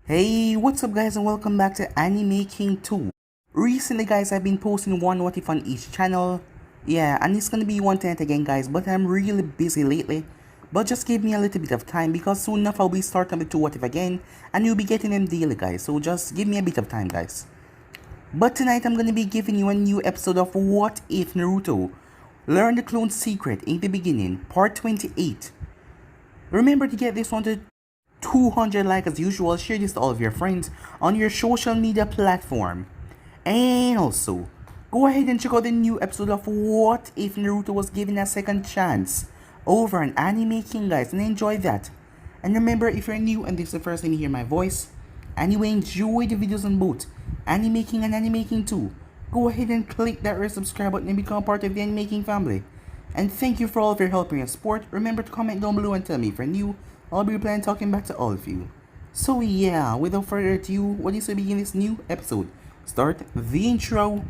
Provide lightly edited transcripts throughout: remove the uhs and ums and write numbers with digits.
Hey, what's up guys and welcome back to Anime King 2. Recently guys, I've been posting one what if on each channel. Yeah, and it's gonna be one tonight again guys, but I'm really busy lately. But just give me a little bit of time because soon enough I'll be starting the 2 what if again and you'll be getting them daily guys, so just give me a bit of time guys. But tonight I'm gonna be giving you a new episode of What If Naruto. Learn the clone's secret in the beginning, part 28. Remember to get this one to 200 likes as usual, share this to all of your friends on your social media platform. And also, go ahead and check out the new episode of What If Naruto Was Given a Second Chance over on Anime King guys, and enjoy that. And remember, if you're new and this is the first time you hear my voice, and you enjoy the videos on both Anime King and Anime King 2, go ahead and click that red subscribe button and become part of the Anime King family. And thank you for all of your help and your support. Remember to comment down below and tell me if you're new. I'll be replying talking back to all of you. So yeah, without further ado, what is to begin this new episode? Start the intro.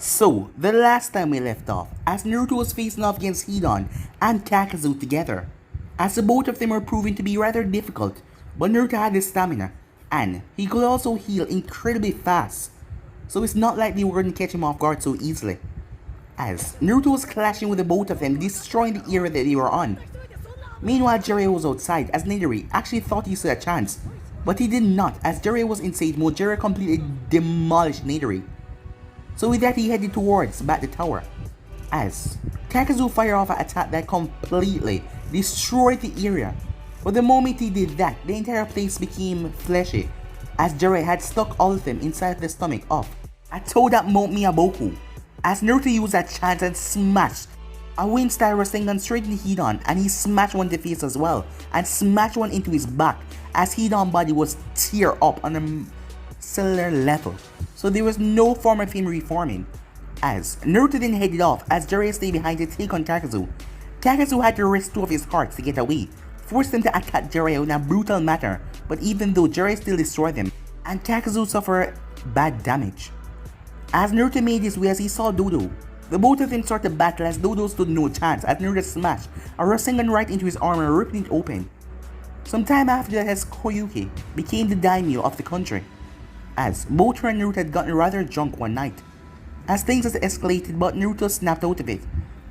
So, the last time we left off, as Naruto was facing off against Hidan and Kakazu together, as the both of them were proving to be rather difficult, but Naruto had his stamina, and he could also heal incredibly fast, so it's not like they were going to catch him off guard so easily. As Naruto was clashing with the both of them, destroying the area that they were on. Meanwhile, Jiraiya was outside, as Nidori actually thought he stood a chance, but he did not, as Jiraiya was in Sage mode. Jiraiya completely demolished Nidori. So with that, he headed towards back the tower, as Kakazu fired off an attack that completely destroyed the area. But the moment he did that, the entire place became fleshy, as Jiraiya had stuck all of them inside the stomach of a Toda Mount Miyaboku, as Naruto used that chance and smashed a wind style Rasengan straight into Hidan, and he smashed one in the face as well, and smashed one into his back, as Hidan's body was tear up on a cellular level, so there was no form of him reforming. As Naruto then headed off, as Jiraiya stayed behind to take on Kakazu. Kakazu had to risk 2 of his hearts to get away, forced them to attack Jiraiya in a brutal manner, but even though Jiraiya still destroyed them, and Kakazu suffered bad damage. As Naruto made his way, as he saw Dodo, the both of them started battle, as Dodo stood no chance as Naruto smashed a Rasengan right into his armor, ripping it open. Some time after that, as Koyuki became the daimyo of the country, as both her and Naruto had gotten rather drunk one night. As things had escalated, but Naruto snapped out of it,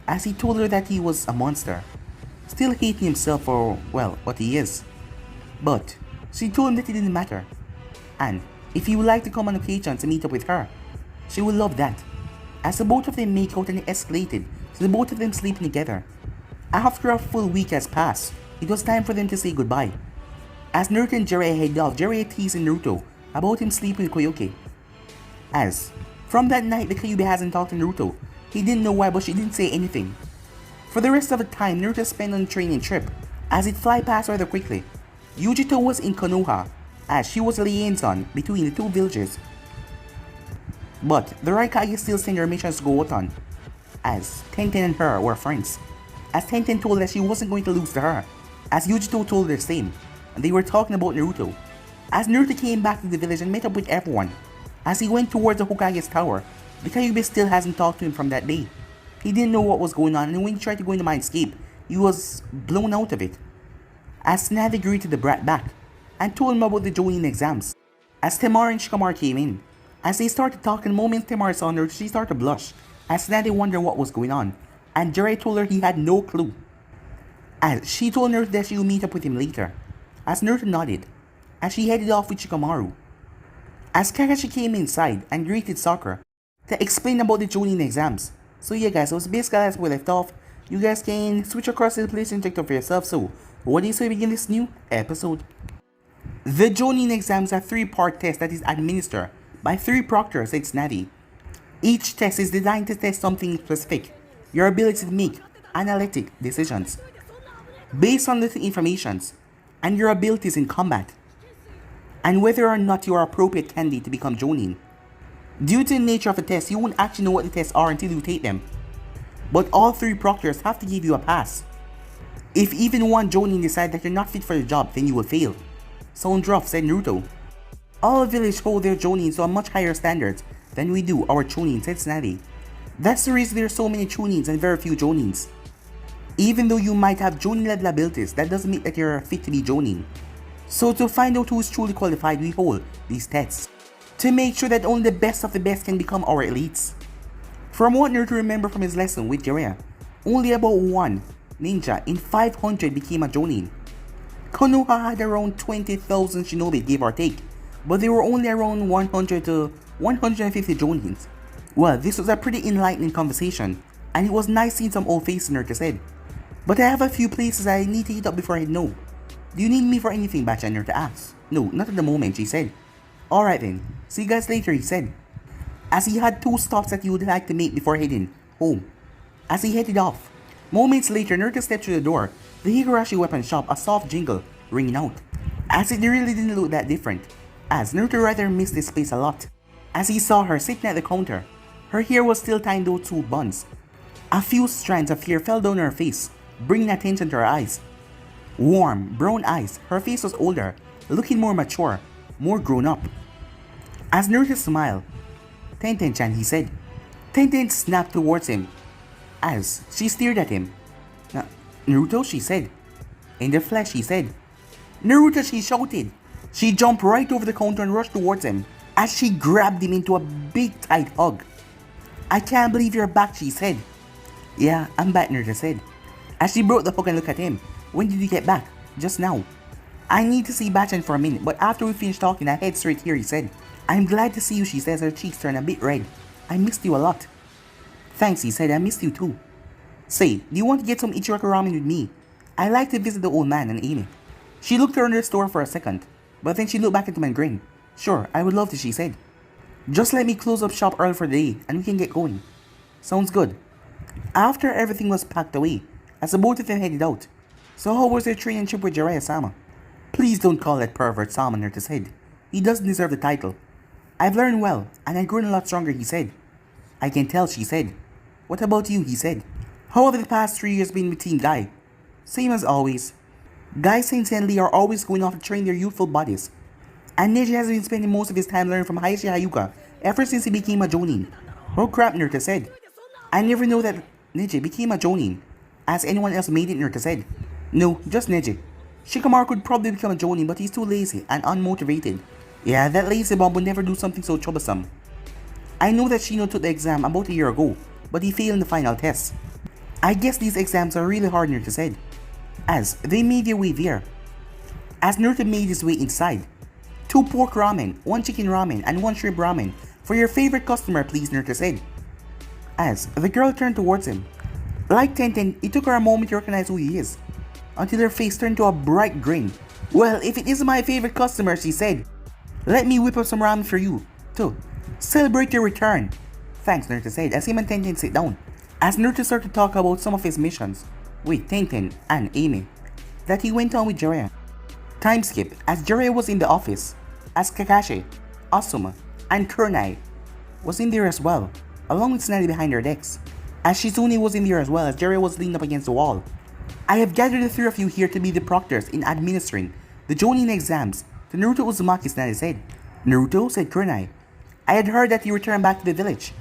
as he told her that he was a monster, still hating himself for, well, what he is. But she told him that it didn't matter, and if he would like to come on occasion to meet up with her, she would love that. As the both of them make out, and it escalated to the both of them sleeping together. After a full week has passed, it was time for them to say goodbye. As Naruto and Jiraiya head off, Jiraiya teasing Naruto about him sleeping with Koyuki. As from that night, the Kyuubi hasn't talked to Naruto. He didn't know why, but she didn't say anything. For the rest of the time, Naruto spent on a training trip, as it fly past rather quickly. Yujito was in Konoha, as she was a liaison between the 2 villages. But the Raikage still sent her missions to go out on, as Tenten and her were friends. As Tenten told her that she wasn't going to lose to her, as Yujito told her the same, and they were talking about Naruto. As Naruto came back to the village and met up with everyone, as he went towards the Hokage's tower, the Kyuubi still hasn't talked to him from that day. He didn't know what was going on, and when he tried to go into Mindscape, he was blown out of it. As Navi greeted the brat back, and told him about the Jonin exams. As Temari and Shikamaru came in, as they started talking, the moment Temari saw Naruto, she started to blush, as Navi wondered what was going on, and Jiraiya told her he had no clue. As she told Naruto that she would meet up with him later, as Naruto nodded, as she headed off with Shikamaru. As Kakashi came inside and greeted Sakura to explain about the Jonin exams. So yeah guys, so it's basically as we left off. You guys can switch across to the place and check out for yourself. So what do you say we begin this new episode? The Jonin exams are 3-part test that is administered by 3 proctors, it's Navi. Each test is designed to test something specific, your ability to make analytic decisions based on little informations and your abilities in combat, and whether or not you are appropriate candidate to become Jonin. Due to the nature of the test, you won't actually know what the tests are until you take them. But all 3 proctors have to give you a pass. If even one Jonin decides that you're not fit for the job, then you will fail. Sounds rough, said Naruto. All village hold their Jonins to a much higher standards than we do our Chunin, said Snazzy. That's the reason there are so many Chunins and very few Jonins. Even though you might have Jonin level abilities, that doesn't mean that you're fit to be Jonin. So to find out who is truly qualified, we hold these tests to make sure that only the best of the best can become our elites. From what Naruto remembered from his lesson with Jiraiya, only about 1 ninja in 500 became a Jonin. Konoha had around 20,000 shinobi, give or take, but there were only around 100 to 150 Jonins. Well, this was a pretty enlightening conversation, and it was nice seeing some old faces, Naruto said. But I have a few places I need to hit up before I head no. Do you need me for anything, Bachan? Naruto asked. No, not at the moment, she said. Alright then, see you guys later, he said, as he had 2 stops that he would like to make before heading home. As he headed off, moments later, Naruto stepped through the door, the Higurashi weapon shop, a soft jingle ringing out. As it really didn't look that different, as Naruto rather missed this place a lot. As he saw her sitting at the counter, her hair was still tied into 2 buns. A few strands of hair fell down her face, bringing attention to her eyes. Warm, brown eyes, her face was older, looking more mature, more grown up. As Naruto smiled, Tenten-chan, he said. Tenten snapped towards him, as she stared at him. Naruto, she said. In the flesh, he said. Naruto, she shouted. She jumped right over the counter and rushed towards him, as she grabbed him into a big tight hug. I can't believe you're back, she said. Yeah, I'm back, Naruto said, as she broke the hug and looked at him. When did you get back? Just now. I need to see Bachan for a minute, but after we finish talking, I head straight here, he said. I'm glad to see you, she says, her cheeks turn a bit red. I missed you a lot. Thanks, he said, I missed you too. Say, do you want to get some Ichiraka ramen with me? I like to visit the old man and Amy. She looked around the store for a second, but then she looked back at him and grinned. Sure, I would love to, she said. Just let me close up shop early for the day and we can get going. Sounds good. After everything was packed away, as the both of them headed out. So how was their training trip with Jiraiya-sama? Please don't call that pervert Sama, Naruto said. He doesn't deserve the title. I've learned well, and I've grown a lot stronger, he said. I can tell, she said. What about you, he said. How have the past 3 years been with Team Guy? Same as always. Guy, Saints, and Lee are always going off to train their youthful bodies. And Neji has been spending most of his time learning from Hayashi Hayuka ever since he became a Jonin. Oh crap, Naruto said. I never know that Neji became a Jonin. Has anyone else made it, Naruto said. No, just Neji. Shikamaru could probably become a Jonin, but he's too lazy and unmotivated. Yeah, that lazy bomb would never do something so troublesome. I know that Shino took the exam about a year ago, but he failed in the final test. I guess these exams are really hard, Naruto said, as they made their way there. As Naruto made his way inside, 2 pork ramen, 1 chicken ramen, and 1 shrimp ramen for your favorite customer, please, Naruto said. As the girl turned towards him. Like Tenten, it took her a moment to recognize who he is, until her face turned to a bright grin. Well, if it is my favorite customer, she said, let me whip up some ramen for you, too. Celebrate your return. Thanks, Naruto said, as him and Tenten sit down. As Naruto started to talk about some of his missions with Tenten and Amy that he went on with Jiraiya. Time skip, as Jiraiya was in the office, as Kakashi, Asuma, and Kurnai was in there as well, along with Snazzy behind their decks. As Shizune was in there as well, as Jiraiya was leaned up against the wall. I have gathered the 3 of you here to be the proctors in administering the Jonin exams to Naruto Uzumaki, Snazzy said. Naruto, said Kurnai. I had heard that you returned back to the village.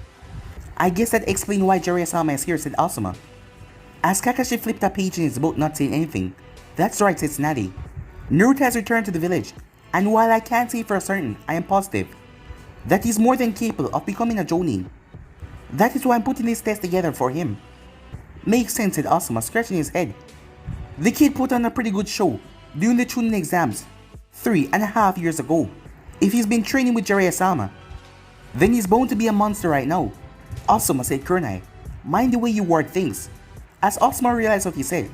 I guess that explains why Jiraiya-sama is here, said Asuma. As Kakashi flipped a page in his book, not saying anything. That's right, said Snazzy. Naruto has returned to the village, and while I can't say for certain, I am positive that he's more than capable of becoming a Jonin. That is why I'm putting this test together for him. Makes sense, said Asuma, scratching his head. The kid put on a pretty good show during the Chunin exams 3.5 years ago. If he's been training with Jiraiya-sama, then he's bound to be a monster right now. Asuma, said Kurnai. Mind the way you word things. As Asuma realized what he said,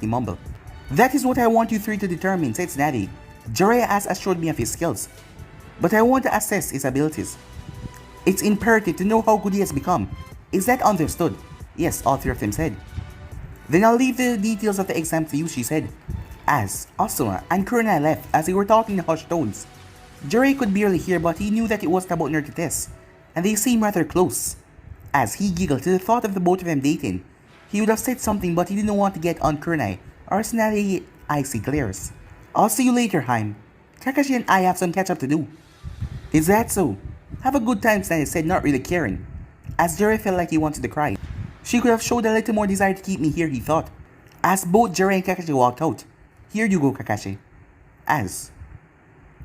he mumbled. That is what I want you 3 to determine, said Snazzy. Jiraiya has assured me of his skills, but I want to assess his abilities. It's imperative to know how good he has become. Is that understood? Yes, all three of them said. Then I'll leave the details of the exam to you, she said. As Asuna and Kurna left as they were talking in hushed tones. Jiraiya could barely hear, but he knew that it wasn't about Naruto test, and they seemed rather close. As he giggled to the thought of the both of them dating, he would have said something, but he didn't want to get on Kurnai or snarly icy glares. I'll see you later, Haim. Kakashi and I have some catch up to do. Is that so? Have a good time, Stanley said, not really caring. As Jiraiya felt like he wanted to cry. She could have showed a little more desire to keep me here, he thought. As both Jiraiya and Kakashi walked out. Here you go, Kakashi. As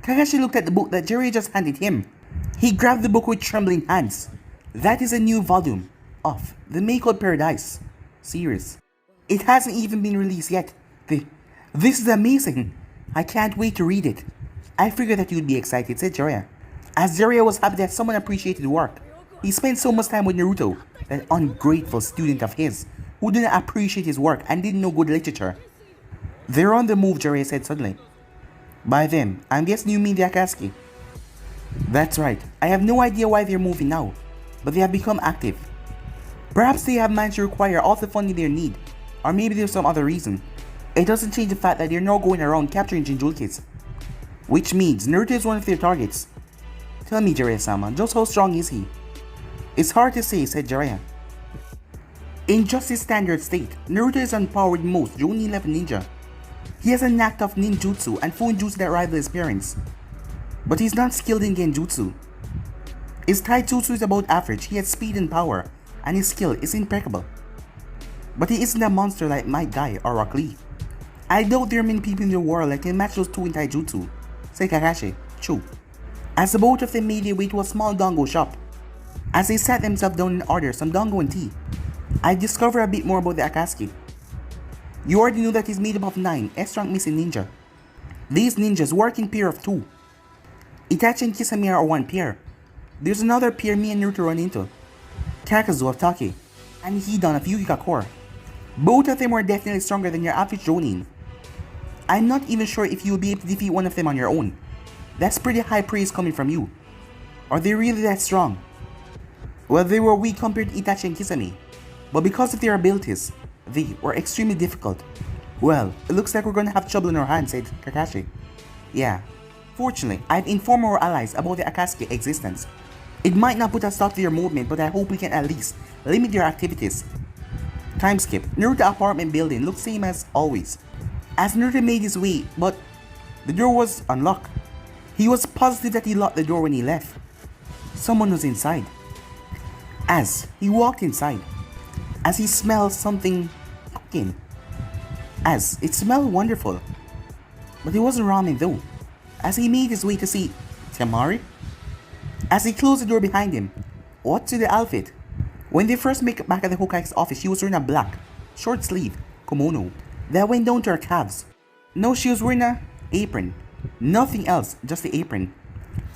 Kakashi looked at the book that Jiraiya just handed him. He grabbed the book with trembling hands. That is a new volume of the Makeout Paradise series. It hasn't even been released yet. This is amazing. I can't wait to read it. I figured that you'd be excited, said Jiraiya. As Jiraiya was happy that someone appreciated work. He spent so much time with Naruto, that ungrateful student of his, who didn't appreciate his work and didn't know good literature. They're on the move, Jiraiya said suddenly. By them, I'm guessing you mean the Akatsuki. That's right. I have no idea why they're moving now, but they have become active. Perhaps they have managed to acquire all the funding they need, or maybe there's some other reason. It doesn't change the fact that they're now going around capturing Jinchurikis. Which means Naruto is one of their targets. Tell me, Jiraiya-sama, just how strong is he? It's hard to say, said Jiraiya. In just his standard state, Naruto is on par with most Jonin level ninja. He has a knack of ninjutsu and funjutsu that rival his parents. But he's not skilled in genjutsu. His taijutsu is about average, he has speed and power, and his skill is impeccable. But he isn't a monster like Might Guy or Rock Lee. I doubt there are many people in the world that can match those two in taijutsu, said Kakashi. True. As the both of them made their way to a small dango shop. As they sat themselves down and ordered some dango and tea, I discovered a bit more about the Akatsuki. You already knew that he's made up of 9 S-rank missing ninja. These ninjas work in pair of 2. Itachi and Kisame are one pair. There's another pair me and Naruto run into. Kakazu of Take, and Hidan of Yukikacore. Both of them are definitely stronger than your average Jonin. I'm not even sure if you'll be able to defeat one of them on your own. That's pretty high praise coming from you. Are they really that strong? Well, they were weak compared to Itachi and Kisame, but because of their abilities, they were extremely difficult. Well, it looks like we're gonna have trouble in our hands, said Kakashi. Yeah. Fortunately, I've informed our allies about the Akatsuki existence. It might not put a stop to their movement, but I hope we can at least limit their activities. Time skip. Naruto apartment building looked same as always. As Naruto made his way, but the door was unlocked. He was positive that he locked the door when he left. Someone was inside. As he walked inside, as he smelled something cooking. As it smelled wonderful. But it wasn't ramen though. As he made his way to see Temari. As he closed the door behind him, what's with the outfit? When they first met back at the Hokage's office, she was wearing a black, short sleeve kimono that went down to her calves. No, she was wearing a apron. Nothing else, just the apron.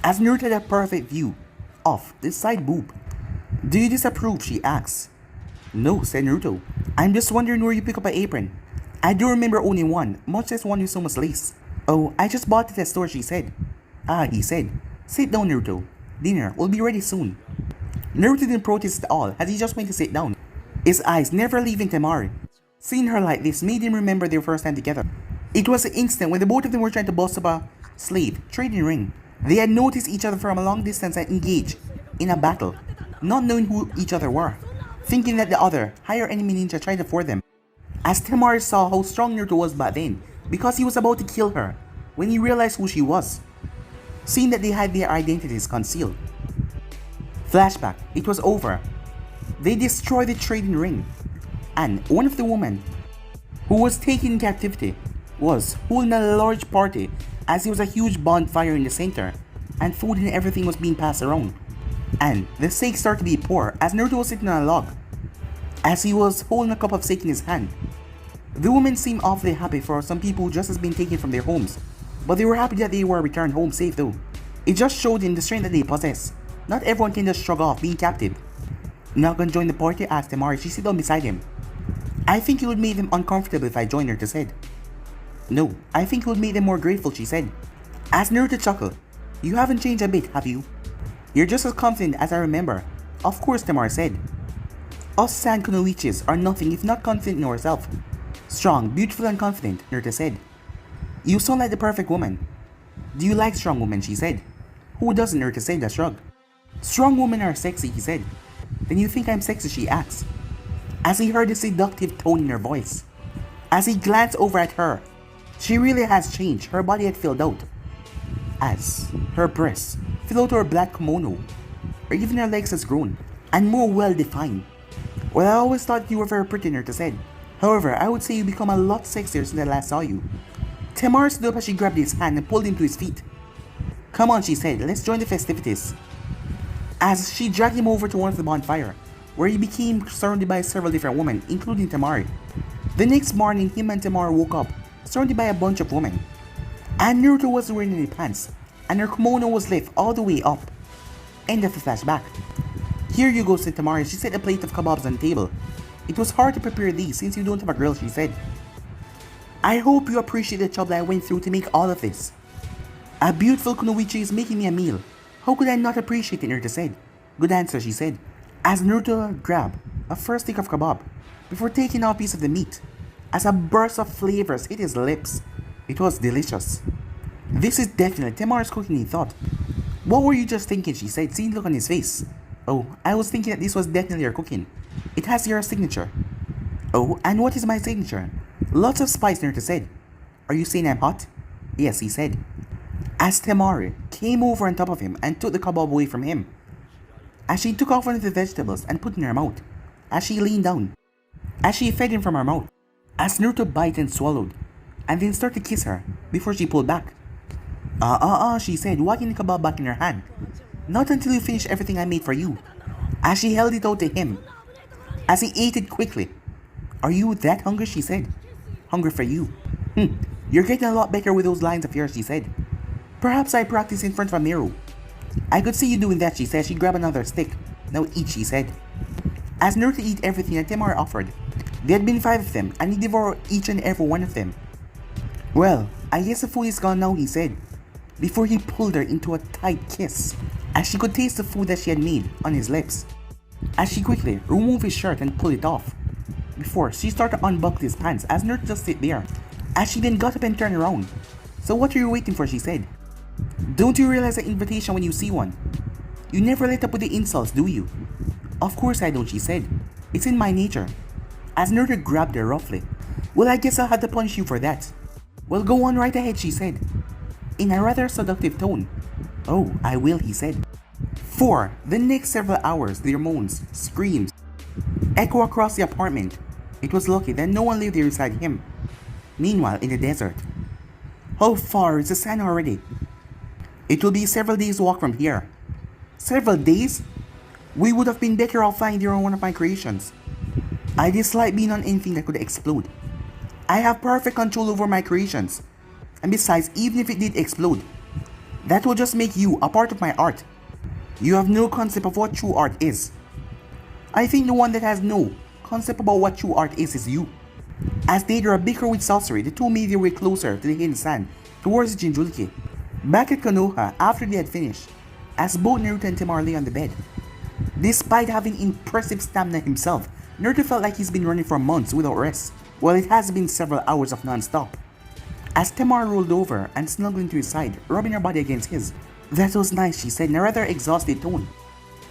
As Naruto had a perfect view of the side boob. Do you disapprove? She asks. No, said Naruto. I'm just wondering where you pick up an apron. I do remember owning one, much less one with so much lace. Oh, I just bought it at the store, she said. Ah, he said. Sit down, Naruto. Dinner will be ready soon. Naruto didn't protest at all as he just went to sit down. His eyes never leaving Temari. Seeing her like this made him remember their first time together. It was the instant when the both of them were trying to bust up a slave trading ring. They had noticed each other from a long distance and engaged in a battle, not knowing who each other were, thinking that the other, higher enemy ninja tried to fool them. As Temari saw how strong Naruto was back then, because he was about to kill her, when he realized who she was, seeing that they had their identities concealed. Flashback, it was over. They destroyed the trading ring, and one of the women who was taken in captivity was holding a large party as there was a huge bonfire in the center, and food and everything was being passed around. And the steak started to be poured as Naruto was sitting on a log, as he was holding a cup of steak in his hand. The women seemed awfully happy for some people who just has been taken from their homes, but they were happy that they were returned home safe though. It just showed him the strength that they possess. Not everyone can just shrug off being captive. Not gonna join the party? Asked Temari. She sat down beside him. I think it would make them uncomfortable if I joined, Naruto said. No, I think it would make them more grateful, she said. As Naruto chuckled, you haven't changed a bit, have you? You're just as confident as I remember. Of course, Temari said. Us sand kunoichis are nothing if not confident in ourselves. Strong, beautiful and confident, Naruto said. You sound like the perfect woman. Do you like strong women, she said. Who doesn't, Naruto said, a shrug. Strong women are sexy, he said. Then you think I'm sexy, she asked, as he heard the seductive tone in her voice. As he glanced over at her, she really has changed. Her body had filled out. As her breasts filled out her black kimono, or even her legs has grown, and more well defined. Well, I always thought you were very pretty, Naruto said. However, I would say you become a lot sexier since I last saw you. Temari stood up as she grabbed his hand and pulled him to his feet. Come on, she said, let's join the festivities. As she dragged him over to one of the bonfire, where he became surrounded by several different women, including Temari. The next morning, him and Temari woke up, surrounded by a bunch of women. And Naruto wasn't wearing any pants, and her kimono was lifted all the way up. End of the flashback. Here you go, said Temari. She set a plate of kebabs on the table. It was hard to prepare these since you don't have a grill, she said. I hope you appreciate the trouble I went through to make all of this. A beautiful kunoichi is making me a meal. How could I not appreciate it, Naruto said. Good answer, she said, as Naruto grabbed a first stick of kebab before taking out a piece of the meat, as a burst of flavors hit his lips. It was delicious. This is definitely Temari's cooking, he thought. What were you just thinking, she said, seeing the look on his face. Oh, I was thinking that this was definitely your cooking. It has your signature. Oh, and what is my signature? Lots of spice, Naruto said. Are you saying I'm hot? Yes, he said, as Temari came over on top of him and took the kebab away from him. As she took off one of the vegetables and put it in her mouth, as she leaned down, as she fed him from her mouth, as Naruto bit and swallowed, and then started to kiss her before she pulled back. She said, wagging the kebab back in her hand. Not until you finish everything I made for you. As she held it out to him, as he ate it quickly. Are you that hungry, she said. Hungry for you. You're getting a lot better with those lines of yours, she said. Perhaps I practice in front of a mirror. I could see you doing that, she said. She grabbed another stick. Now eat, she said. As Naruto ate everything that Temari offered, there had been 5 of them, and he devoured each and every one of them. Well, I guess the food is gone now, he said, before he pulled her into a tight kiss, as she could taste the food that she had made on his lips. As she quickly removed his shirt and pulled it off, before she started to unbuckle his pants, as Naruto just sit there, as she then got up and turned around. So what are you waiting for, she said. Don't you realize an invitation when you see one? You never let up with the insults, do you? Of course I don't, she said. It's in my nature. As Naruto grabbed her roughly. Well, I guess I'll have to punish you for that. Well, go on right ahead, she said, in a rather seductive tone. Oh, I will, he said. For the next several hours, their moans, screams, echo across the apartment. It was lucky that no one lived there beside him. Meanwhile, in the desert. How far is the sun already? It will be several days' walk from here. Several days? We would have been better off flying there on one of my creations. I dislike being on anything that could explode. I have perfect control over my creations. And besides, even if it did explode, that will just make you a part of my art. You have no concept of what true art is. I think the one that has no concept about what true art is you. As they were bicker with sorcery, the two made their way closer to the hidden sand towards the Jinchuriki. Back at Konoha, after they had finished, as both Naruto and Temari lay on the bed. Despite having impressive stamina himself, Naruto felt like he's been running for months without rest, while it has been several hours of non-stop. As Temari rolled over and snuggled into his side, rubbing her body against his. That was nice, she said in a rather exhausted tone,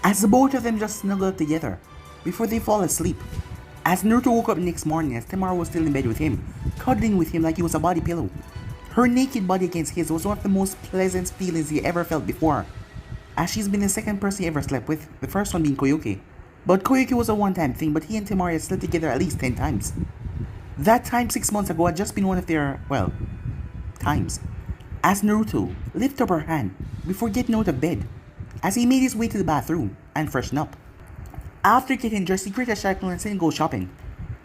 as the both of them just snuggled together before they fall asleep. As Naruto woke up the next morning, as Temari was still in bed with him, cuddling with him like he was a body pillow. Her naked body against his was one of the most pleasant feelings he ever felt before, as she's been the second person he ever slept with, the first one being Koyuki. But Koyuki was a one-time thing, but he and Temari had slept together at least 10 times. That time 6 months ago had just been one of their, well, times. As Naruto lifted up her hand before getting out of bed, as he made his way to the bathroom and freshen up. After getting dressed, he created a cycle and said go shopping.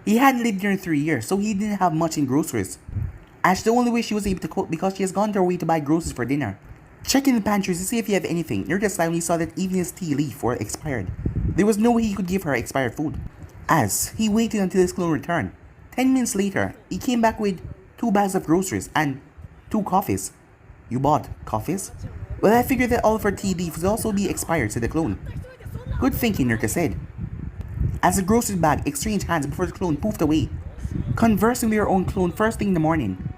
He hadn't lived there in 3 years, so he didn't have much in groceries, as the only way she was able to cook because she has gone to her way to buy groceries for dinner. Checking the pantries to see if he had anything, Naruto suddenly saw that even his tea leaf were expired. There was no way he could give her expired food. As he waited until his clone returned, 10 minutes later, he came back with 2 bags of groceries and 2 coffees. You bought coffees? Well, I figured that all of her tea leaves would also be expired, said the clone. Good thinking, Naruto said. as the grocery bag exchanged hands before the clone poofed away, conversing with her own clone first thing in the morning.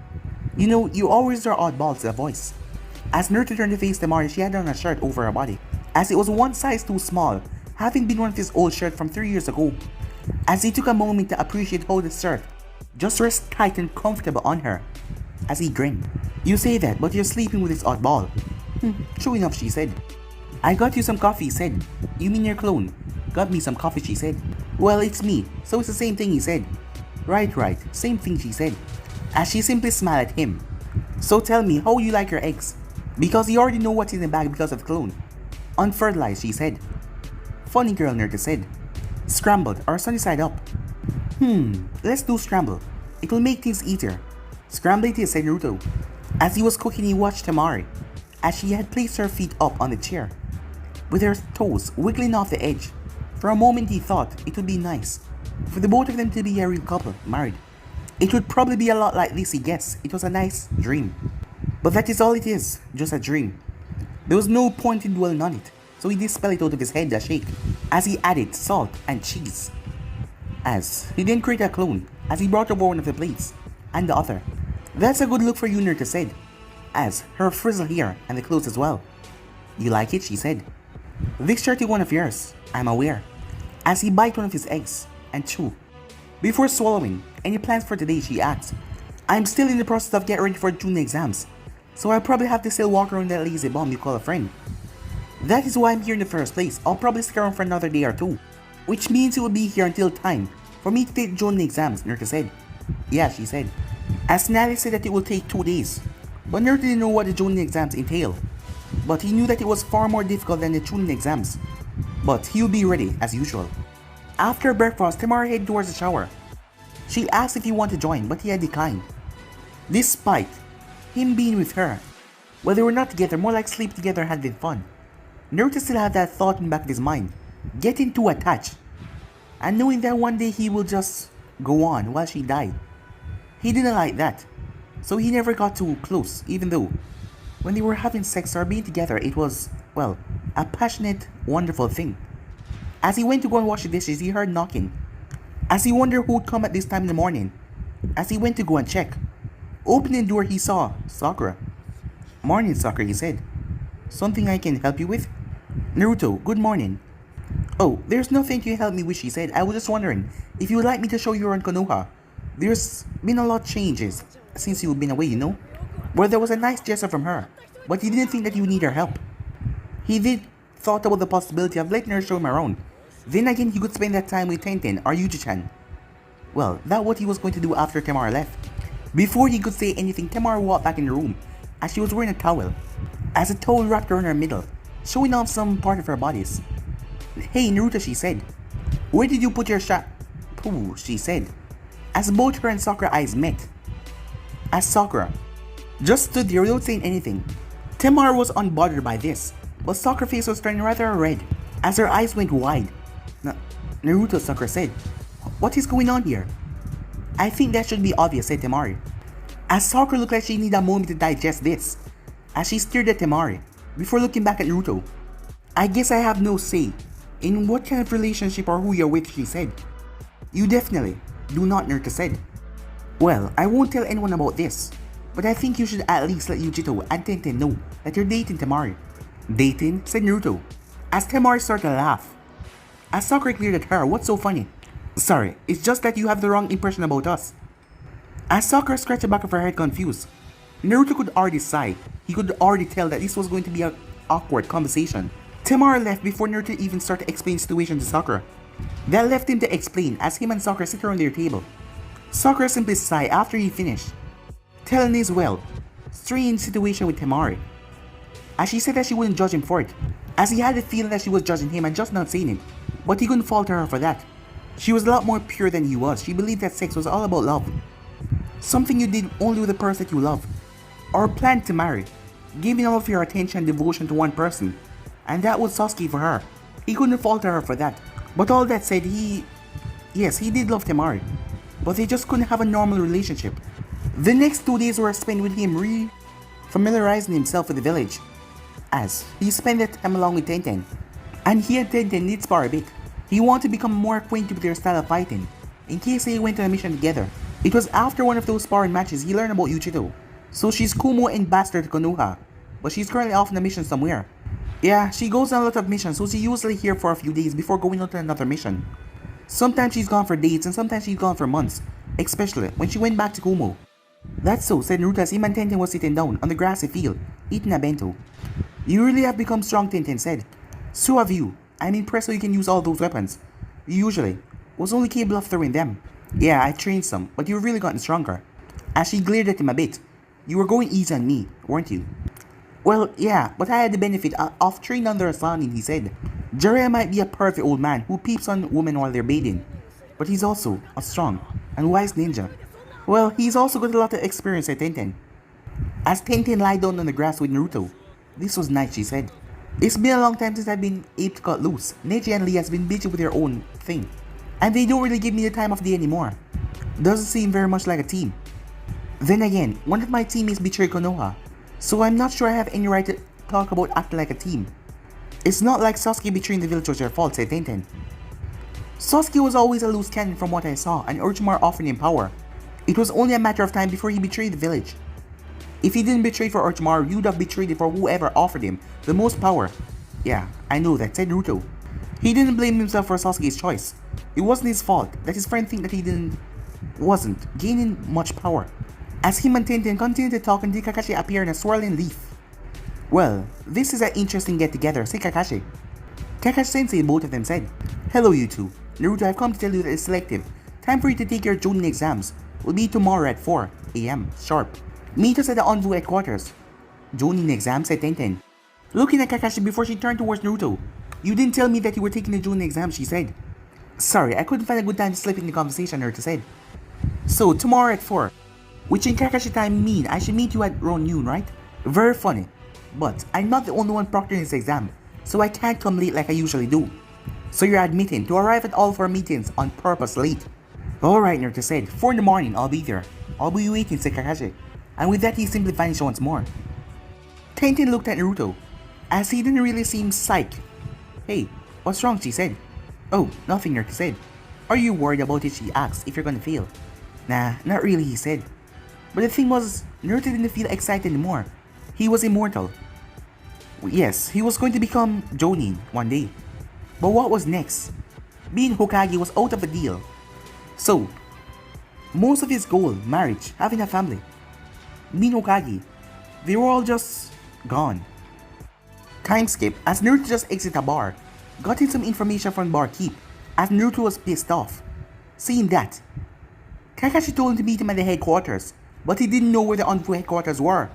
You know, you always are oddballs to a voice. As Naruto turned to face Temari, she had on a shirt over her body, as it was one size too small, having been one of his old shirts from 3 years ago. As he took a moment to appreciate how the shirt just rests tight and comfortable on her, as he grinned. You say that, but you're sleeping with this oddball. True enough, she said. I got you some coffee, he said. You mean your clone? Got me some coffee, she said. Well, it's me, so it's the same thing, he said. Right, same thing, she said, as she simply smiled at him. So tell me, how you like your eggs? Because you already know what's in the bag because of the clone. Unfertilized, she said. Funny girl, Naruto said. Scrambled or sunny side up? Let's do scramble. It will make things easier. Scramble it is, said Naruto. As he was cooking, he watched Temari, as she had placed her feet up on the chair, with her toes wiggling off the edge. For a moment he thought it would be nice for the both of them to be a real couple, married. It would probably be a lot like this, he guessed. It was a nice dream. But that is all it is, just a dream. There was no point in dwelling on it, so he dispelled it out of his head a shake, as he added salt and cheese. As he then created a clone, as he brought over one of the plates, and the other. That's a good look for you, Naruto said, as her frizzled hair and the clothes as well. You like it, she said. This shirt is one of yours, I'm aware. As he bite one of his eggs and chew. Before swallowing, any plans for today, she asked. I'm still in the process of getting ready for June exams, so I'll probably have to still walk around that lazy bum you call a friend. That is why I'm here in the first place. I'll probably stick around for another day or two, which means it will be here until time for me to take June exams, Naruto said. Yeah, she said. As Nali said that it will take 2 days, but Naruto didn't know what the Jonin exams entail. But he knew that it was far more difficult than the Chunin exams. But he would be ready as usual. After breakfast, Temari headed towards the shower. She asked if he wanted to join, but he had declined. Despite him being with her, while they were not together, more like sleep together had been fun. Naruto still had that thought in the back of his mind, getting too attached, and knowing that one day he will just go on while she died. He didn't like that, so he never got too close, even though when they were having sex or being together, it was, well, a passionate, wonderful thing. As he went to go and wash the dishes, he heard knocking. As he wondered who would come at this time in the morning, as he went to go and check, opening the door he saw Sakura. Morning, Sakura, he said. Something I can help you with? Naruto, good morning. Oh, there's nothing you help me with, she said. I was just wondering if you would like me to show you around Konoha. There's been a lot of changes since you've been away, you know? Well, there was a nice gesture from her, but he didn't think that you would need her help. He did thought about the possibility of letting her show him around. Then again, he could spend that time with Tenten or Yuji-chan. Well, that's what he was going to do after Temari left. Before he could say anything, Temari walked back in the room as she was wearing a towel, as a towel wrapped around her middle, showing off some part of her bodies. Hey Naruto, she said. Where did you put your shampoo? She said, as both her and Sakura eyes met. As Sakura just stood there without saying anything. Temari was unbothered by this, but Sakura's face was turning rather red as her eyes went wide. Naruto, Sakura said. What is going on here? I think that should be obvious, said Temari. As Sakura looked like she needed a moment to digest this, as she stared at Temari, before looking back at Naruto. I guess I have no say in what kind of relationship or who you're with, she said. You definitely do not, Naruto said. Well, I won't tell anyone about this, but I think you should at least let Yujito and Tenten know that you're dating Temari. Dating? Said Naruto, as Temari started to laugh. As Sakura glared at her, what's so funny? Sorry, it's just that you have the wrong impression about us. As Sakura scratched the back of her head confused, Naruto could already sigh. He could already tell that this was going to be an awkward conversation. Temari left before Naruto even started to explain the situation to Sakura. That left him to explain as him and Sakura sit around their table. Sakura simply sighed after he finished, telling his strange situation with Temari. As she said that she wouldn't judge him for it, as he had the feeling that she was judging him and just not saying it, but he couldn't fault her for that. She was a lot more pure than he was. She believed that sex was all about love. Something you did only with the person that you love, or planned to marry, giving all of your attention and devotion to one person, and that was Sasuke for her. He couldn't fault her for that. But all that said, yes, he did love Temari, but they just couldn't have a normal relationship. The next 2 days were spent with him familiarizing himself with the village, as he spent that time along with Tenten, and he and Tenten did spar a bit. He wanted to become more acquainted with their style of fighting, in case they went on a mission together. It was after one of those sparring matches he learned about Yuchito. So she's Kumo ambassador to Konoha, but she's currently off on a mission somewhere. Yeah, she goes on a lot of missions, so she's usually here for a few days before going on to another mission. Sometimes she's gone for days and sometimes she's gone for months, especially when she went back to Kumo. That's so, said Naruto as him and Tenten was sitting down on the grassy field, eating a bento. You really have become strong, Tenten said. So have you. I'm impressed how you can use all those weapons. You usually was only capable of throwing them. Yeah, I trained some, but you've really gotten stronger. As she glared at him a bit. You were going easy on me, weren't you? Well, yeah, but I had the benefit of training under a Sanin, he said. Jiraiya might be a perfect old man who peeps on women while they're bathing, but he's also a strong and wise ninja. Well, he's also got a lot of experience at Tenten. As Tenten lied down on the grass with Naruto, this was nice, she said. It's been a long time since I've been able to cut loose. Neji and Lee has been busy with their own thing, and they don't really give me the time of day anymore. Doesn't seem very much like a team. Then again, one of my teammates betrayed Konoha, so I'm not sure I have any right to talk about acting like a team. It's not like Sasuke betraying the village was your fault, said Tenten. Sasuke was always a loose cannon from what I saw, and Orochimaru offered him power. It was only a matter of time before he betrayed the village. If he didn't betray it for Orochimaru, you'd have betrayed it for whoever offered him the most power. Yeah, I know that, said Naruto. He didn't blame himself for Sasuke's choice. It wasn't his fault that his friend think that he wasn't gaining much power. As him and Tenten continued to talk until Kakashi appeared in a swirling leaf. Well, this is an interesting get-together, said Kakashi. Kakashi-sensei, both of them said. Hello you two. Naruto, I've come to tell you that it's selective. Time for you to take your Jonin exams. Will be tomorrow at 4 AM, sharp. Meet us at the Envu headquarters. Jonin exam, said Tenten. Looking at Kakashi before she turned towards Naruto. You didn't tell me that you were taking the Jonin exam, she said. Sorry, I couldn't find a good time to slip in the conversation, Naruto said. So, tomorrow at 4. Which in Kakashi time mean I should meet you at around noon, right? Very funny. But I'm not the only one proctoring this exam, so I can't come late like I usually do. So you're admitting to arrive at all of our meetings on purpose late. Alright, Naruto said. 4 in the morning, I'll be there. I'll be waiting, said Kakashi. And with that he simply vanished once more. Tenten looked at Naruto, as he didn't really seem psyched. Hey, what's wrong, she said. Oh, nothing, Naruto said. Are you worried about it, she asked, if you're gonna fail? Nah, not really, he said. But the thing was, Naruto didn't feel excited anymore. He was immortal. Yes, he was going to become Jonin one day. But what was next? Being Hokage was out of the deal. So, most of his goal, marriage, having a family, being Hokage, they were all just gone. Time skip as Naruto just exited a bar, got in some information from the barkeep as Naruto was pissed off. Seeing that, Kakashi told him to meet him at the headquarters, but he didn't know where the Envu headquarters were.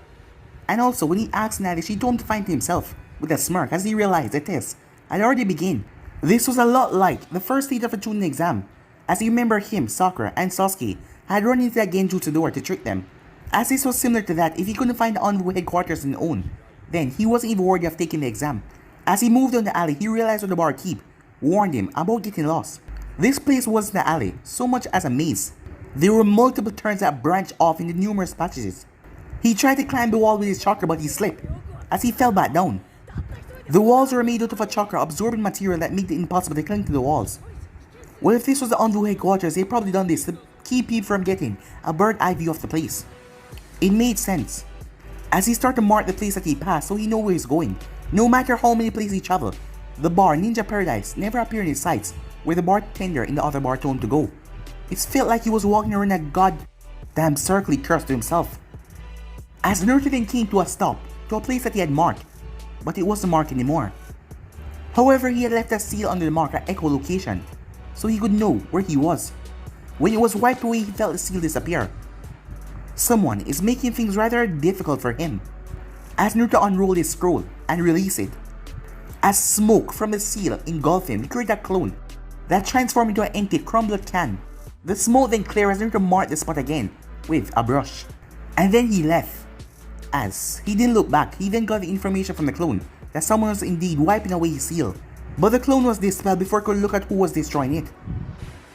And also, when he asked Nadi, she told him to find himself, with a smirk as he realized the test had already begun. This was a lot like the first stage of a Chunin exam, as you remember him, Sakura, and Sasuke had run into that Genjutsu door to trick them. As this was similar to that, if he couldn't find the Envu headquarters on his own, then he wasn't even worthy of taking the exam. As he moved down the alley, he realized what the barkeep warned him about getting lost. This place wasn't an alley, so much as a maze. There were multiple turns that branched off into numerous passages. He tried to climb the wall with his chakra, but he slipped, as he fell back down. The walls were made out of a chakra absorbing material that made it impossible to cling to the walls. Well, if this was the Envu headquarters, they probably done this to keep people from getting a bird's eye view of the place. It made sense, as he started to mark the place that he passed so he knew where he's going. No matter how many places he traveled, the bar Ninja Paradise never appeared in his sights where the bartender in the other bar told him to go. It felt like he was walking around a goddamn circle, he cursed to himself. As Naruto then came to a stop, to a place that he had marked, but it wasn't marked anymore. However, he had left a seal under the mark at echolocation, so he could know where he was. When it was wiped away, he felt the seal disappear. Someone is making things rather difficult for him. As Naruto unrolled his scroll and released it, as smoke from the seal engulfed him, he created a clone that transformed into an empty, crumbled can. The smoke then cleared as Naruto marked the spot again with a brush. And then he left. As he didn't look back, he then got the information from the clone that someone was indeed wiping away his seal. But the clone was dispelled before he could look at who was destroying it.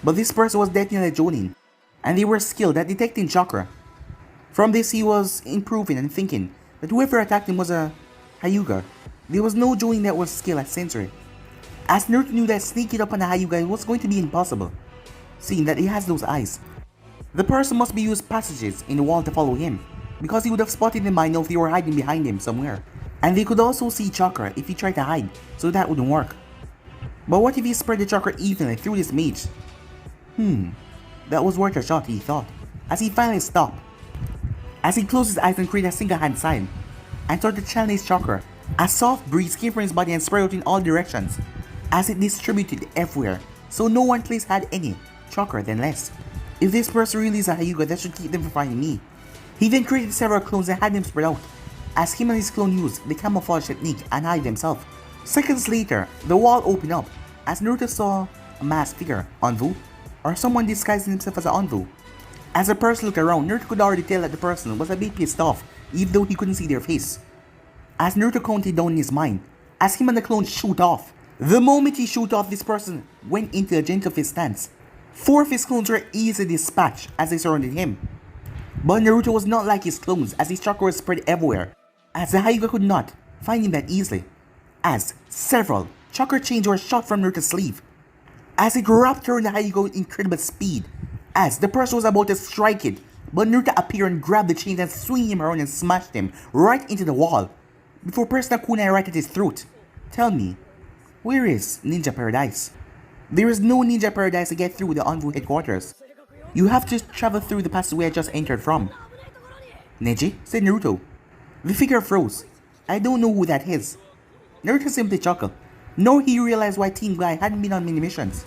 But this person was definitely a Jonin, and they were skilled at detecting chakra. From this, he was improving and thinking that whoever attacked him was a Hyuga. There was no Jonin that was skilled at sensory. as Naruto knew that sneaking up on the Hyuga was going to be impossible, seeing that he has those eyes. The person must be used passages in the wall to follow him, because he would have spotted them by now if they were hiding behind him somewhere. And they could also see chakra if he tried to hide, so that wouldn't work. But what if he spread the chakra evenly through this mage? That was worth a shot, he thought, as he finally stopped. As he closed his eyes and created a single hand sign, and started to channel his chakra, a soft breeze came from his body and spread out in all directions, as it distributed everywhere, so no one place had any chakra than less. If this person really is a Hyuga, that should keep them from finding me. He then created several clones and had them spread out, as him and his clone used the camouflage technique and hide themselves. Seconds later, the wall opened up, as Naruto saw a masked figure, Anvu, or someone disguising himself as an Anvu. As the person looked around, Naruto could already tell that the person was a bit pissed off, even though he couldn't see their face. As Naruto counted down in his mind, as him and the clone shoot off. The moment he shoot off, this person went into a gentle fist stance. 4 of his clones were easily dispatched as they surrounded him. But Naruto was not like his clones, as his chakra was spread everywhere, as the Hyuga could not find him that easily, as several chakra chains were shot from Naruto's sleeve, as it wrapped around the Hyuga with incredible speed, as the person was about to strike it, but Naruto appeared and grabbed the chains and swung him around and smashed him right into the wall, before pressing a kunai right at his throat. Tell me, where is Ninja Paradise? There is no Ninja Paradise to get through the Anvu headquarters. You have to travel through the passageway I just entered from. Neji, said Naruto. The figure froze. I don't know who that is. Naruto simply chuckled. Nor he realized why Team Guy hadn't been on many missions.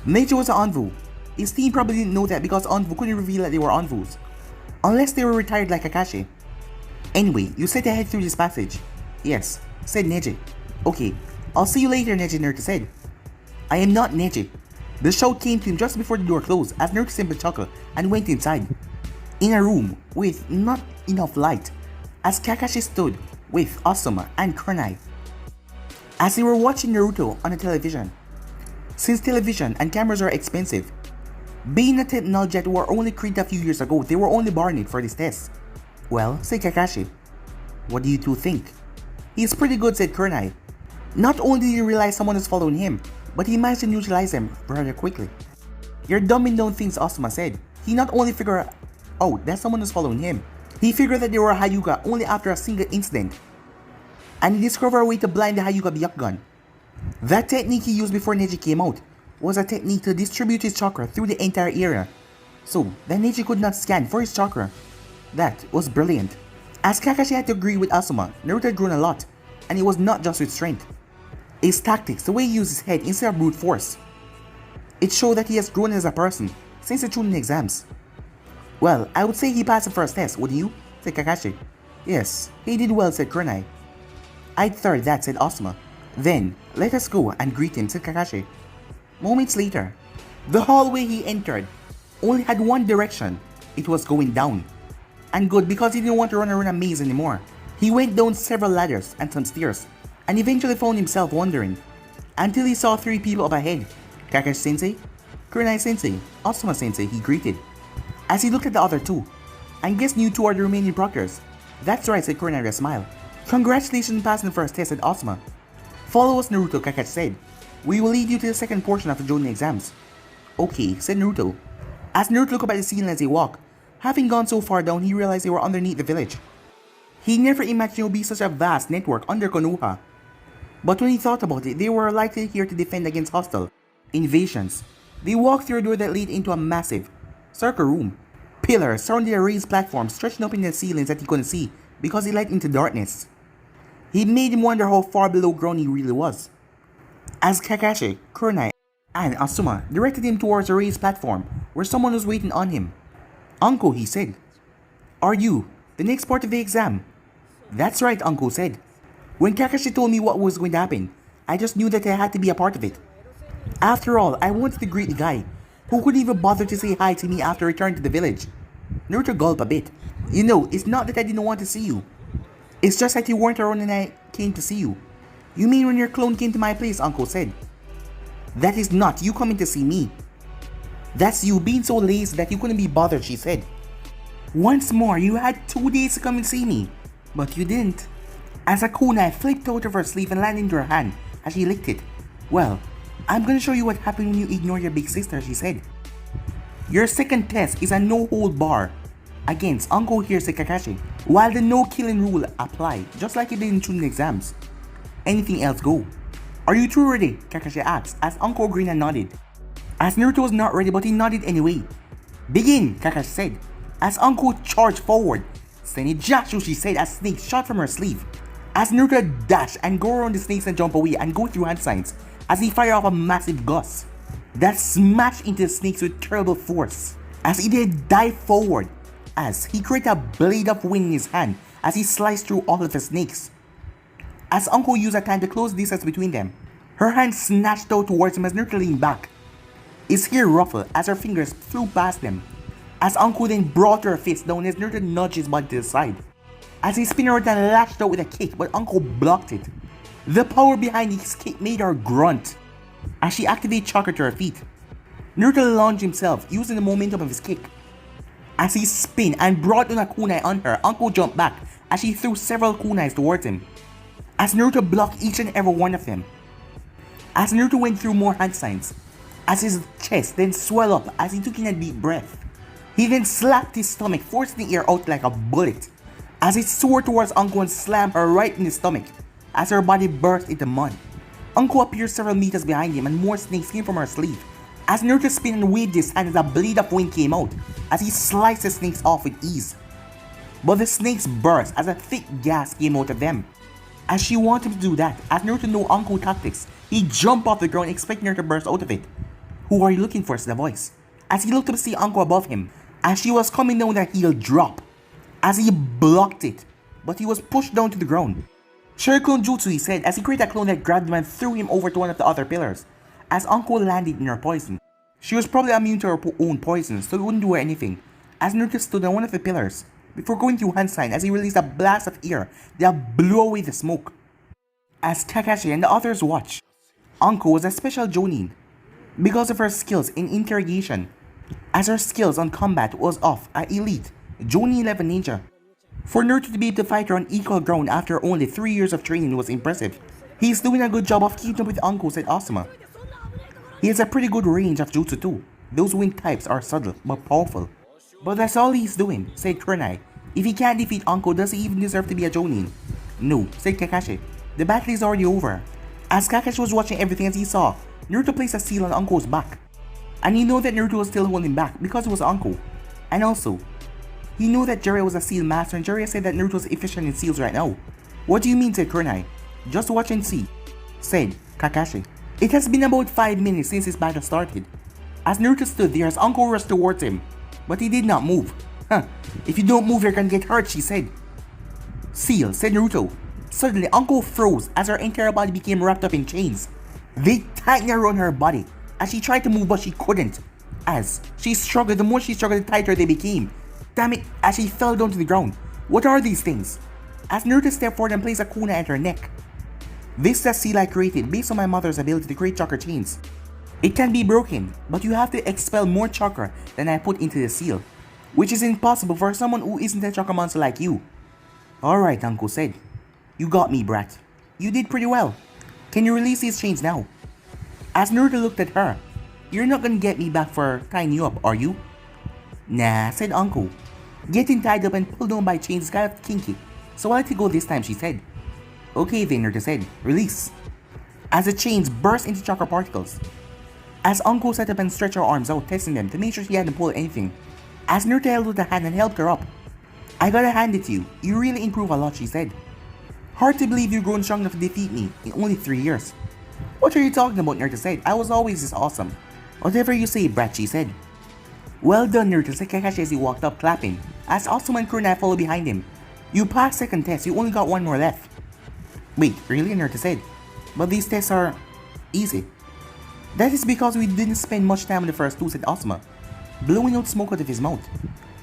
Neji was an Anvu. His team probably didn't know that because Anvu couldn't reveal that they were Anvus, unless they were retired like Kakashi. Anyway, you said to head through this passage. Yes, said Neji. Okay, I'll see you later, Neji, Naruto said. I am not Neji. The shout came to him just before the door closed as Naruto simply chuckled and went inside. In a room with not enough light, as Kakashi stood with Asuma and Kunai, as they were watching Naruto on the television. Since television and cameras are expensive, being a technology that were only created a few years ago, they were only borrowing it for this test. Well, said Kakashi. What do you two think? He's pretty good, said Kunai. Not only did he realize someone was following him, but he managed to neutralize them rather quickly. You're dumbing down things, Asuma said. He not only figured out that someone was following him, he figured that they were a Hyuga only after a single incident. And he discovered a way to blind the Hyuga Byakugan. That technique he used before Neji came out was a technique to distribute his chakra through the entire area, so that Neji could not scan for his chakra. That was brilliant. As Kakashi had to agree with Asuma, Naruto had grown a lot, and it was not just with strength. His tactics, the way he used his head instead of brute force. It showed that he has grown as a person since the Chunin exams. Well, I would say he passed the first test, wouldn't you? Said Kakashi. Yes, he did well, said Kunai. I'd third that, said Asuma. Then, let us go and greet him, said Kakashi. Moments later, the hallway he entered only had one direction. It was going down. And good, because he didn't want to run around a maze anymore. He went down several ladders and some stairs, and eventually found himself wandering, until he saw 3 people up ahead. Kakashi-sensei, Kunai-sensei, Asuma-sensei, he greeted. As he looked at the other 2, and guessed you 2 are the remaining proctors. That's right, said Kunai with a smile. Congratulations on passing the first test, said Asuma. Follow us, Naruto, Kakashi said. We will lead you to the second portion of the Jonin exams. Okay, said Naruto. As Naruto looked up at the ceiling as he walked, having gone so far down, he realized they were underneath the village. He never imagined it would be such a vast network under Konoha. But when he thought about it, they were likely here to defend against hostile invasions. They walked through a door that led into a massive circle room. Pillars surrounded a raised platform stretching up in the ceilings that he couldn't see because it led into darkness. It made him wonder how far below ground he really was. As Kakashi, Kunai, and Asuma directed him towards a raised platform where someone was waiting on him. Uncle, he said. Are you the next part of the exam? That's right, Uncle said. When Kakashi told me what was going to happen, I just knew that I had to be a part of it. After all, I wanted to greet the guy who couldn't even bother to say hi to me after returning to the village. Naruto gulped a bit. You know, it's not that I didn't want to see you. It's just that you weren't around when I came to see you. You mean when your clone came to my place, Uncle said. That is not you coming to see me. That's you being so lazy that you couldn't be bothered, she said. Once more, you had 2 days to come and see me, but you didn't. As a kunai flipped out of her sleeve and landed into her hand as she licked it. Well, I'm gonna show you what happened when you ignore your big sister, she said. Your second test is a no-hold bar against Uncle Hearsay Kakashi, while the no-killing rule applied, just like it did in student exams. Anything else go. Are you two ready? Kakashi asked as Uncle grinned and nodded. As Naruto was not ready, but he nodded anyway. Begin, Kakashi said, as Uncle charged forward. Senijatsu, she said as snakes shot from her sleeve. As Naruto dashed and go around the snakes and jump away and go through hand signs as he fired off a massive gust that smashed into the snakes with terrible force. As he did dive forward, as he created a blade of wind in his hand as he sliced through all of the snakes. As Uncle used that time to close the distance between them, her hand snatched out towards him as Naruto leaned back. His hair ruffled as her fingers flew past them. As Uncle then brought her fist down as Naruto nudged his body to the side. As he spun around and lashed out with a kick, but Uncle blocked it. The power behind his kick made her grunt as she activated chakra to her feet. Naruto launched himself using the momentum of his kick. As he spun and brought down a kunai on her, Uncle jumped back as she threw several kunais towards him. As Naruto blocked each and every one of them. As Naruto went through more hand signs, as his chest then swelled up as he took in a deep breath. He then slapped his stomach, forcing the air out like a bullet. As he soared towards Uncle and slammed her right in the stomach, as her body burst into mud. Uncle appeared several meters behind him and more snakes came from her sleeve. As Naruto spun and waved his hand as a blade of wind came out, as he sliced the snakes off with ease. But the snakes burst as a thick gas came out of them. As she wanted him to do that, as Naruto knew Uncle tactics, he jumped off the ground expecting her to burst out of it. Who are you looking for? Said the voice. As he looked up to see Uncle above him, as she was coming down that heel drop. As he blocked it, but he was pushed down to the ground. Shuriken Jutsu, he said, as he created a clone that grabbed him and threw him over to one of the other pillars. As Uncle landed in her poison. She was probably immune to her own poison, so it wouldn't do her anything. As Naruto stood on one of the pillars, before going through hand sign as he released a blast of air that blew away the smoke. As Kakashi and the others watched, Uncle was a special Jonin because of her skills in interrogation, as her skills on combat was of an elite Jonin 11 ninja. For Naruto to be able to fight her on equal ground after only 3 years of training was impressive. He's doing a good job of keeping up with Uncle, said Asuma. He has a pretty good range of jutsu too. Those wind types are subtle but powerful. But that's all he's doing, said Kurenai. If he can't defeat Uncle, does he even deserve to be a Jonin? No, said Kakashi. The battle is already over. As Kakashi was watching everything as he saw, Naruto placed a seal on Uncle's back. And he knew that Naruto was still holding back because it was Uncle. And also, he knew that Jiraiya was a seal master and Jiraiya said that Naruto was efficient in seals right now. What do you mean, said Kurenai. Just watch and see, said Kakashi. It has been about 5 minutes since this battle started. As Naruto stood there as Uncle rushed towards him, but he did not move. If you don't move, you're gonna get hurt, she said. Seal, said Naruto. Suddenly, Uncle froze as her entire body became wrapped up in chains. They tightened around her body as she tried to move, but she couldn't. As she struggled, the more she struggled, the tighter they became. Damn it, as she fell down to the ground. What are these things? As Naruto stepped forward and placed a kunai at her neck. This is a seal I created based on my mother's ability to create chakra chains. It can be broken, but you have to expel more chakra than I put into the seal, which is impossible for someone who isn't a chakra monster like you. Alright, Uncle said. You got me, brat. You did pretty well. Can you release these chains now? As Naruto looked at her, you're not gonna get me back for tying you up, are you? Nah, said Uncle. Getting tied up and pulled down by chains is kind of kinky, so I'll let it go this time, she said. Okay then, Naruto said. Release. As the chains burst into chakra particles. As Uncle sat up and stretched her arms out, testing them to make sure she hadn't pulled anything. As Naruto held with a hand and helped her up. I gotta hand it to you. You really improve a lot, she said. Hard to believe you've grown strong enough to defeat me in only 3 years. What are you talking about, Naruto said. I was always this awesome. Whatever you say, brat, she said. Well done, Naruto, said Kakashi as he walked up, clapping. As Asuma and Kurenai followed behind him. You passed second test, you only got 1 more left. Wait, really? Naruto said. But these tests are easy. That is because we didn't spend much time on the first 2, said Asuma, blowing out smoke out of his mouth.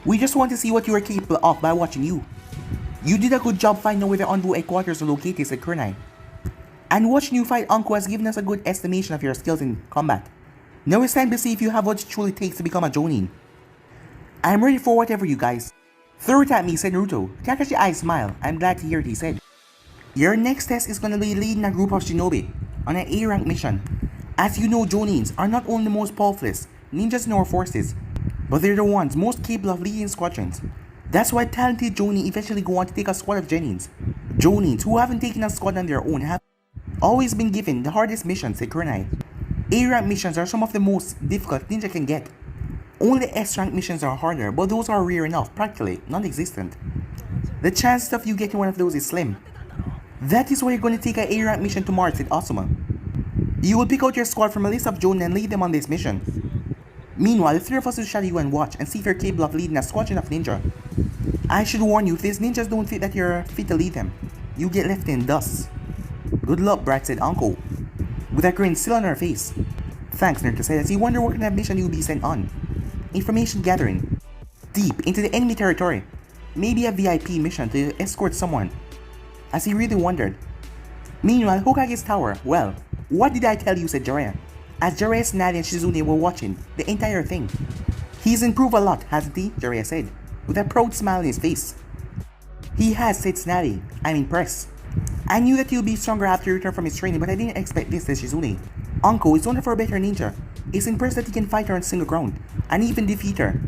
We just want to see what you are capable of by watching you. You did a good job finding out where the Envu headquarters are located, said Kurenai. And watching you fight Uncle has given us a good estimation of your skills in combat. Now it's time to see if you have what it truly takes to become a Jonin. I am ready for whatever, you guys. Throw it at me, said Naruto. Kakashi's eyes smiled. I'm glad to hear it, he said. Your next test is gonna be leading a group of shinobi on an A-rank mission. As you know, Jonins are not only the most powerful ninjas in our forces, but they're the ones most capable of leading squadrons. That's why talented Jonin eventually go on to take a squad of Genins. Jonins who haven't taken a squad on their own have always been given the hardest missions, said Kurenai. A-rank missions are some of the most difficult ninja can get. Only S-rank missions are harder, but those are rare enough, practically non-existent. The chances of you getting one of those is slim. That is why you're going to take an A-rank mission tomorrow, said Asuma. You will pick out your squad from a list of Jonin and lead them on this mission. Meanwhile, the three of us will shadow you and watch and see if you're capable of leading a squadron of ninja. I should warn you, if these ninjas don't fit that you're fit to lead them, you get left in dust. Good luck, Brat, said Anko, with a grin still on her face. Thanks, Naruto said as he wondered what kind of mission you'll be sent on. Information gathering. Deep into the enemy territory. Maybe a VIP mission to escort someone. As he really wondered. Meanwhile, Hokage's tower. Well, what did I tell you, said Jiraiya, as Jiraiya, Tsunade, and Shizune were watching the entire thing. He's improved a lot, hasn't he? Jiraiya said, with a proud smile on his face. He has, said Tsunade. I'm impressed. I knew that he'll be stronger after he returned from his training, but I didn't expect this, said Shizune. Anko is known for a better ninja. He's impressed that he can fight her on single ground, and even defeat her.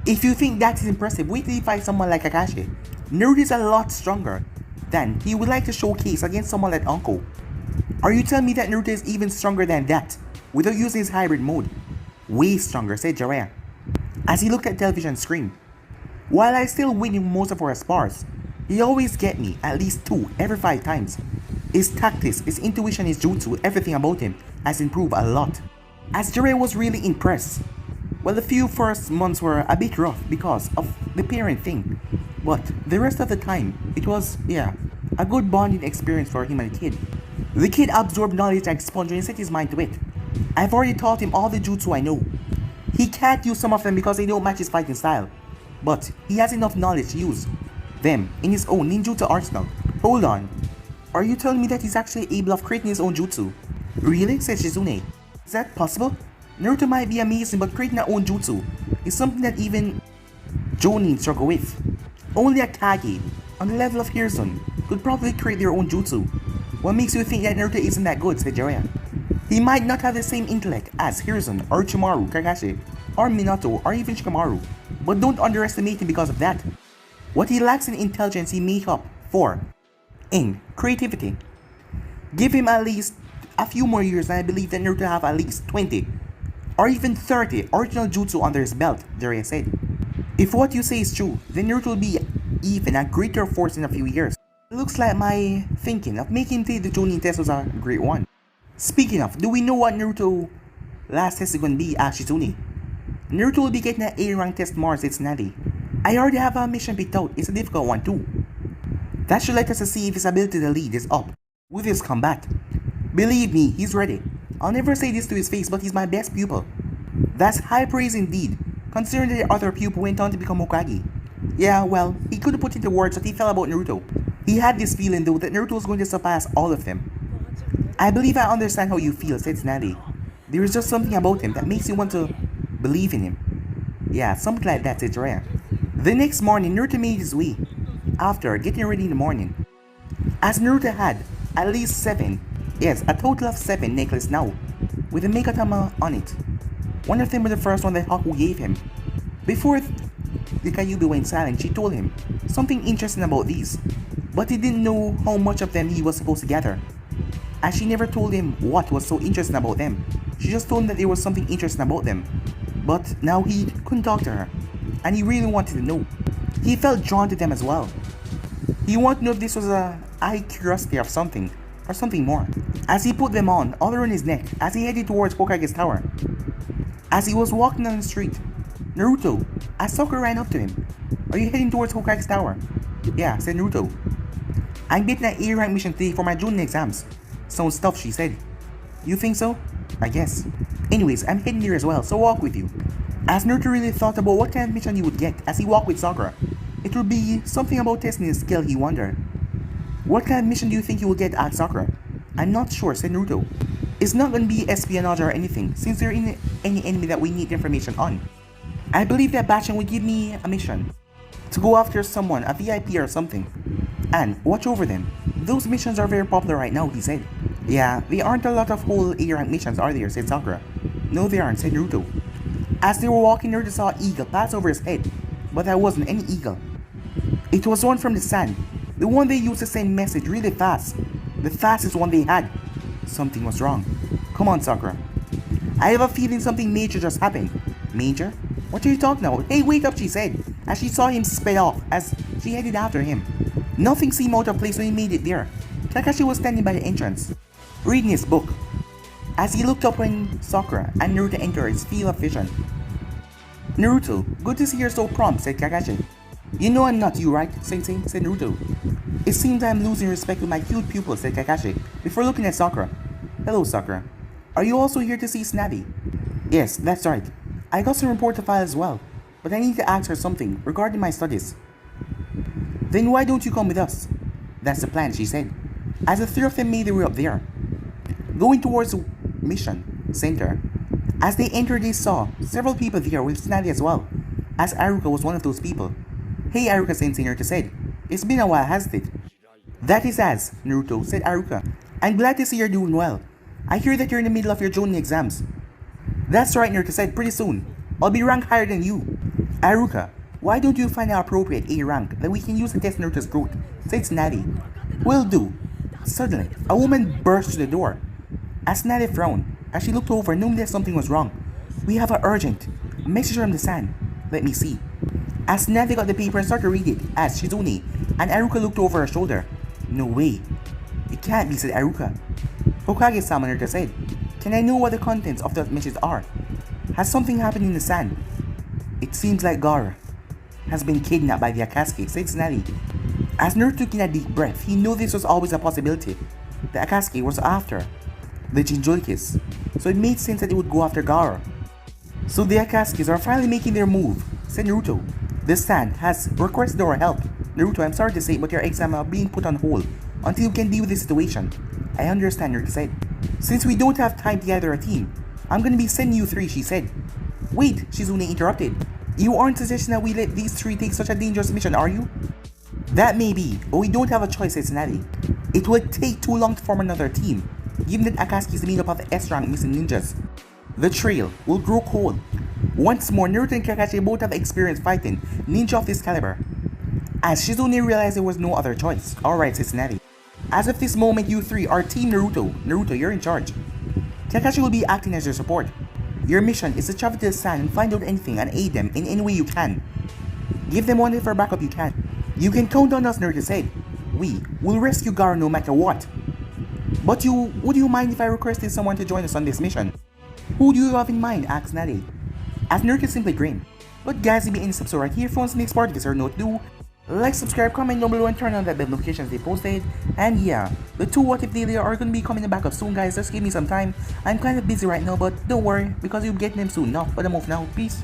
If you think that is impressive, wait till you fight someone like Kakashi. Naruto is a lot stronger than he would like to showcase against someone like Anko. Are you telling me that Naruto is even stronger than that, without using his hybrid mode? Way stronger, said Jiraiya, as he looked at television screen. While I still win in most of our spars, he always get me at least 2 every 5 times. His tactics, his intuition, his jutsu, everything about him has improved a lot. As Jiraiya was really impressed. Well, the few first months were a bit rough because of the parent thing, but the rest of the time, it was, a good bonding experience for him and the kid. The kid absorbed knowledge like a sponge and set his mind to it. I've already taught him all the jutsu I know. He can't use some of them because they don't match his fighting style, but he has enough knowledge to use them in his own ninjutsu arsenal. Hold on, are you telling me that he's actually able of creating his own jutsu? Really? Said Shizune. Is that possible? Naruto might be amazing, but creating our own jutsu is something that even Jonin struggle with. Only a Kage, on the level of Hiruzen, could probably create their own jutsu. What makes you think that Naruto isn't that good, said Jiraiya. He might not have the same intellect as Hiruzen, or Orochimaru, Kakashi, or Minato, or even Shikamaru, but don't underestimate him because of that. What he lacks in intelligence he make up for in creativity. Give him at least a few more years and I believe that Naruto have at least 20 or even 30 original jutsu under his belt, Jiraiya said. If what you say is true, then Naruto will be even a greater force in a few years. It looks like my thinking of making him take the Chunin test was a great one. Speaking of, do we know what Naruto last test is going to be, asked Shizune. Naruto will be getting an A-rank test tomorrow, said Tsunade. I already have a mission picked out, it's a difficult one too. That should let us see if his ability to lead is up with his combat. Believe me, he's ready. I'll never say this to his face, but he's my best pupil. That's high praise indeed, considering that the other pupil went on to become Hokage. Yeah, well, he couldn't put into words what he felt about Naruto. He had this feeling though that Naruto was going to surpass all of them. I believe I understand how you feel, said Tsunade. There is just something about him that makes you want to believe in him. Yeah, something like that, said Jiraiya. The next morning, Naruto made his way, after getting ready in the morning. As Naruto had at least 7, yes, a total of 7 necklaces now, with a Megatama on it. One of them was the first one that Haku gave him. Before the Kyuubi went silent, she told him something interesting about these, but he didn't know how much of them he was supposed to gather. As she never told him what was so interesting about them, she just told him that there was something interesting about them. But now he couldn't talk to her, and he really wanted to know. He felt drawn to them as well. He wanted to know if this was a high curiosity of something, or something more. As he put them on, all around his neck, as he headed towards Hokage's tower. As he was walking down the street, Naruto, as Sakura ran up to him. Are you heading towards Hokage's tower? Yeah, said Naruto. I'm getting an A-rank mission today for my Junin exams. Some stuff, she said. You think so? I guess. Anyways, I'm heading there as well, so walk with you. As Naruto really thought about what kind of mission he would get as he walked with Sakura, it would be something about testing his skill, he wondered. What kind of mission do you think you will get, asked Sakura. I'm not sure, said Naruto. It's not going to be espionage or anything, since there isn't any enemy that we need information on. I believe that Bachan would give me a mission to go after someone, a VIP or something, and watch over them. Those missions are very popular right now, he said. Yeah, there aren't a lot of whole A rank missions, are there? Said Sakura. No, there aren't, said Naruto. As they were walking, Naruto saw an eagle pass over his head, but that wasn't any eagle. It was one from the sand, the one they used to send message really fast, the fastest one they had. Something was wrong. Come on, Sakura. I have a feeling something major just happened. Major? What are you talking about? Hey, wait up, she said, as she saw him sped off as she headed after him. Nothing seemed out of place when he made it there. Kakashi was standing by the entrance, reading his book. As he looked up when Sakura and Naruto entered his field of vision. Naruto, good to see you're so prompt, said Kakashi. You know I'm not you, right, Sensei? Said Naruto. It seems I'm losing respect with my cute pupil, said Kakashi, before looking at Sakura. Hello, Sakura. Are you also here to see Snappy? Yes, that's right. I got some report to file as well, but I need to ask her something regarding my studies. Then why don't you come with us? That's the plan, she said, as the three of them made their way up there, going towards the mission center. As they entered, they saw several people there with Snappy as well, as Aruka was one of those people. Hey, Aruka Sensei, Naruto said. It's been a while, hasn't it? That is as, Naruto, said Aruka. I'm glad to see you're doing well. I hear that you're in the middle of your Jonin exams. That's right, Naruto said, pretty soon. I'll be ranked higher than you. Aruka, why don't you find an appropriate A rank that we can use to test Naruto's growth? Said Snappy. Will do. Suddenly, a woman burst through the door. As Snappy frowned, as she looked over, knowing that something was wrong. We have an urgent message from the sand. Let me see. As Snappy got the paper and started to read it, as Shizune and Aruka looked over her shoulder. No way. It can't be, said Aruka. Hokage-sama, Naruto said. Can I know what the contents of the message are? Has something happened in the sand? It seems like Gaara has been kidnapped by the Akatsuki, said Snappy. As Naruto took in a deep breath, he knew this was always a possibility. The Akatsuki was after the Jinchurikis, so it made sense that it would go after Gaara. So the Akatsukis are finally making their move, said Naruto. The sand has requested our help. Naruto, I'm sorry to say, but your exams are being put on hold until you can deal with the situation. I understand, Naruto said. Since we don't have time to gather a team, I'm gonna be sending you three, she said. Wait, Shizune interrupted. You aren't suggesting that we let these three take such a dangerous mission, are you? That may be, but we don't have a choice, said Snappy. It would take too long to form another team, given that Akatsuki is made up of S-rank missing ninjas. The trail will grow cold. Once more, Naruto and Kakashi both have experience fighting ninja of this caliber. As Shizune realized there was no other choice. Alright, said Snappy. As of this moment, you three are Team Naruto. Naruto, you're in charge. Kakashi will be acting as your support. Your mission is to travel to the sand and find out anything and aid them in any way you can. Give them whatever backup you can. You can count on us, Naruto said. We will rescue Gaara no matter what. But would you mind if I requested someone to join us on this mission? Who do you have in mind? Asked Naruto. As Naruto simply grinned. But guys, if you any subs right here, phones next part of this or note, do like, subscribe, comment down below and turn on that bell notifications they posted. And yeah, the 2 What If daily are gonna be coming back up soon, guys. Just give me some time. I'm kind of busy right now, but don't worry because you'll get them soon. Now, but I'm off now. Peace.